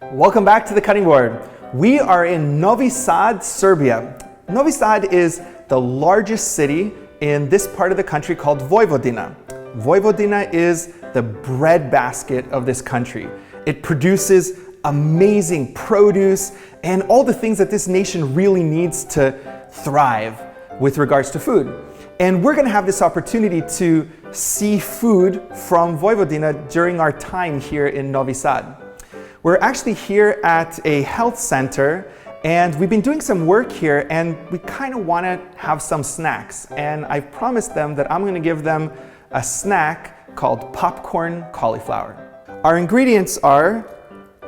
Welcome back to the cutting board. We are in Novi Sad, Serbia. Novi Sad is the largest city in this part of the country called Vojvodina. Vojvodina is the breadbasket of this country. It produces amazing produce and all the things that this nation really needs to thrive with regards to food. And we're going to have this opportunity to see food from Vojvodina during our time here in Novi Sad. We're actually here at a health center and we've been doing some work here and we kind of want to have some snacks. And I've promised them that I'm going to give them a snack called popcorn cauliflower. Our ingredients are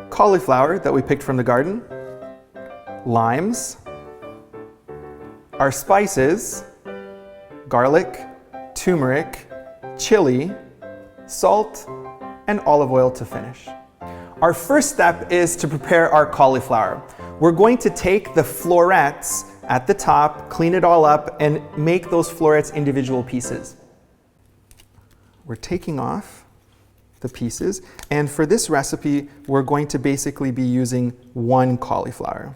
cauliflower that we picked from the garden, limes, our spices, garlic, turmeric, chili, salt, and olive oil to finish. Our first step is to prepare our cauliflower. We're going to take the florets at the top, clean it all up, and make those florets individual pieces. We're taking off the pieces, and for this recipe, we're going to basically be using one cauliflower.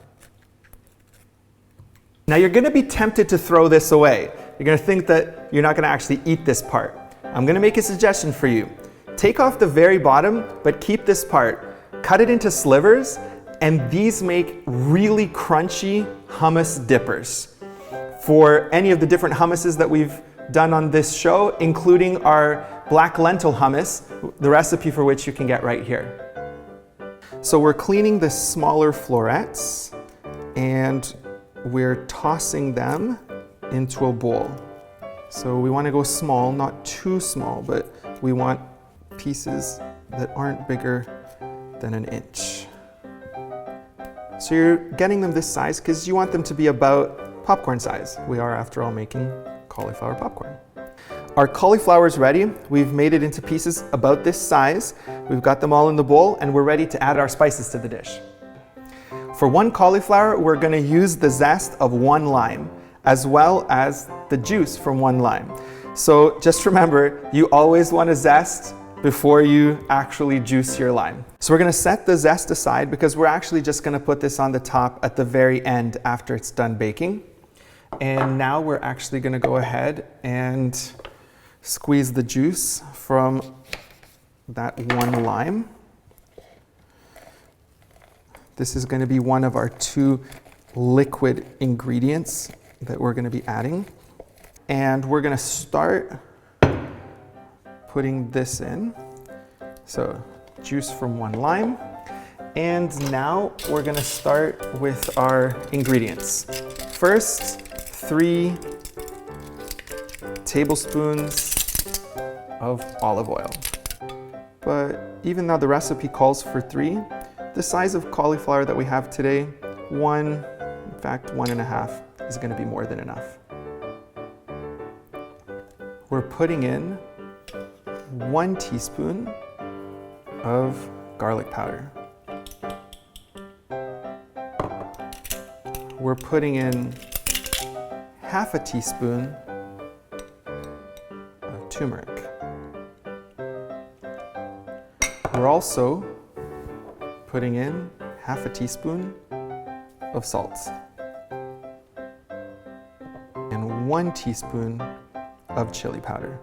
Now you're going to be tempted to throw this away. You're going to think that you're not going to actually eat this part. I'm going to make a suggestion for you. Take off the very bottom, but keep this part. Cut it into slivers, and these make really crunchy hummus dippers for any of the different hummuses that we've done on this show, including our black lentil hummus, the recipe for which you can get right here. So we're cleaning the smaller florets and we're tossing them into a bowl. So we want to go small, not too small, but we want pieces that aren't bigger than an inch. So you're getting them this size because you want them to be about popcorn size. We are, after all, making cauliflower popcorn. Our cauliflower is ready. We've made it into pieces about this size. We've got them all in the bowl and we're ready to add our spices to the dish. For one cauliflower, we're going to use the zest of one lime as well as the juice from one lime. So just remember, you always want to zest before you actually juice your lime. So we're going to set the zest aside because we're actually just going to put this on the top at the very end after it's done baking. And now we're actually going to go ahead and squeeze the juice from that one lime. This is going to be one of our two liquid ingredients that we're going to be adding. And we're going to start putting this in. So juice from one lime. And now we're going to start with our ingredients. First, 3 tablespoons of olive oil. But even though the recipe calls for 3, the size of cauliflower that we have today, 1, in fact 1.5, is going to be more than enough. We're putting in 1 teaspoon of garlic powder. We're putting in half a teaspoon of turmeric. We're also putting in half a teaspoon of salt and 1 teaspoon of chili powder.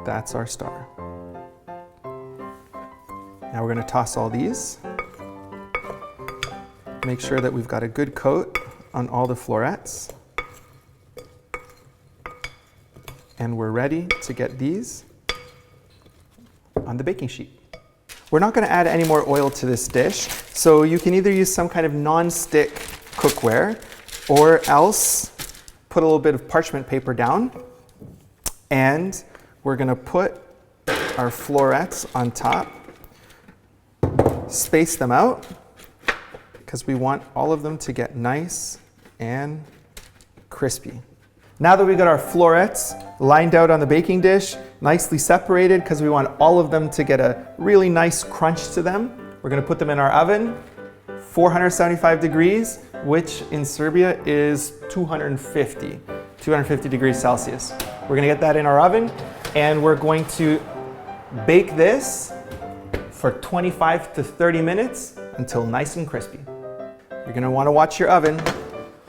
That's our star. Now we're going to toss all these. Make sure that we've got a good coat on all the florets. And we're ready to get these on the baking sheet. We're not going to add any more oil to this dish, so you can either use some kind of non-stick cookware or else put a little bit of parchment paper down, and we're going to put our florets on top, space them out because we want all of them to get nice and crispy. Now that we've got our florets lined out on the baking dish, nicely separated because we want all of them to get a really nice crunch to them, we're going to put them in our oven, 475 degrees, which in Serbia is 250 degrees Celsius. We're going to get that in our oven and we're going to bake this for 25 to 30 minutes until nice and crispy. You're gonna wanna watch your oven.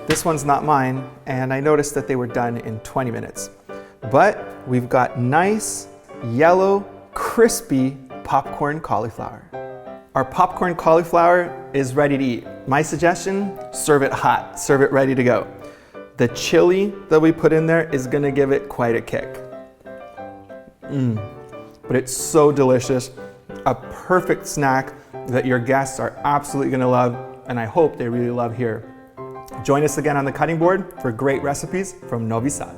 This one's not mine, and I noticed that they were done in 20 minutes. But we've got nice, yellow, crispy popcorn cauliflower. Our popcorn cauliflower is ready to eat. My suggestion, serve it hot, serve it ready to go. The chili that we put in there is gonna give it quite a kick. But it's so delicious. A perfect snack that your guests are absolutely gonna love, and I hope they really love here. Join us again on the cutting board for great recipes from Novi Sad.